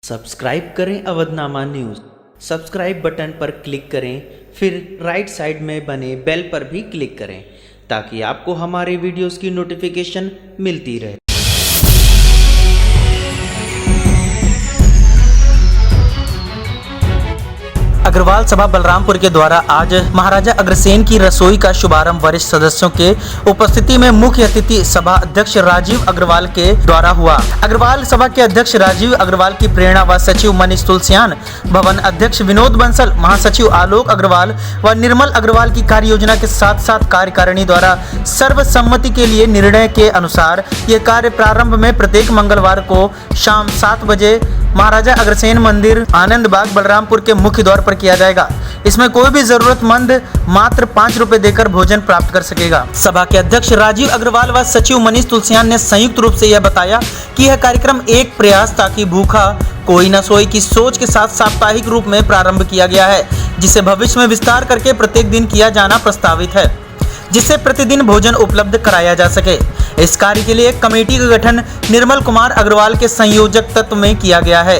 Subscribe करें Avadhnama news. Subscribe button पर click करें, फिर राइट साइड में बने बेल पर भी क्लिक करें ताकि आपको हमारे वीडियोस की नोटिफिकेशन मिलती रहे। अग्रवाल सभा बलरामपुर के द्वारा आज महाराजा अग्रसेन की रसोई का शुभारंभ वरिष्ठ सदस्यों के उपस्थिति में मुख्य अतिथि सभा अध्यक्ष राजीव अग्रवाल के द्वारा हुआ। अग्रवाल सभा के अध्यक्ष राजीव अग्रवाल की प्रेरणा व सचिव मनीष तुलसियान, भवन अध्यक्ष विनोद बंसल, महासचिव आलोक अग्रवाल व निर्मल अग्रवाल की कार्य योजना के साथ साथ कार्यकारिणी द्वारा सर्वसम्मति के लिए निर्णय के अनुसार ये कार्य प्रारंभ में प्रत्येक मंगलवार को शाम 7 बजे महाराजा अग्रसेन मंदिर आनंद बाग बलरामपुर के मुख्य द्वार पर किया जाएगा। इसमें कोई भी जरूरतमंद मात्र 5 रुपए देकर भोजन प्राप्त कर सकेगा। सभा के अध्यक्ष राजीव अग्रवाल व सचिव मनीष तुलसियान ने संयुक्त रूप से यह बताया कि यह कार्यक्रम एक प्रयास ताकि भूखा कोई न सोए की सोच के साथ साप्ताहिक रूप में प्रारंभ किया गया है, जिसे भविष्य में विस्तार करके प्रत्येक दिन किया जाना प्रस्तावित है, जिससे प्रतिदिन भोजन उपलब्ध कराया जा सके। इस कार्य के लिए एक कमेटी का गठन निर्मल कुमार अग्रवाल के संयोजक तत्व में किया गया है।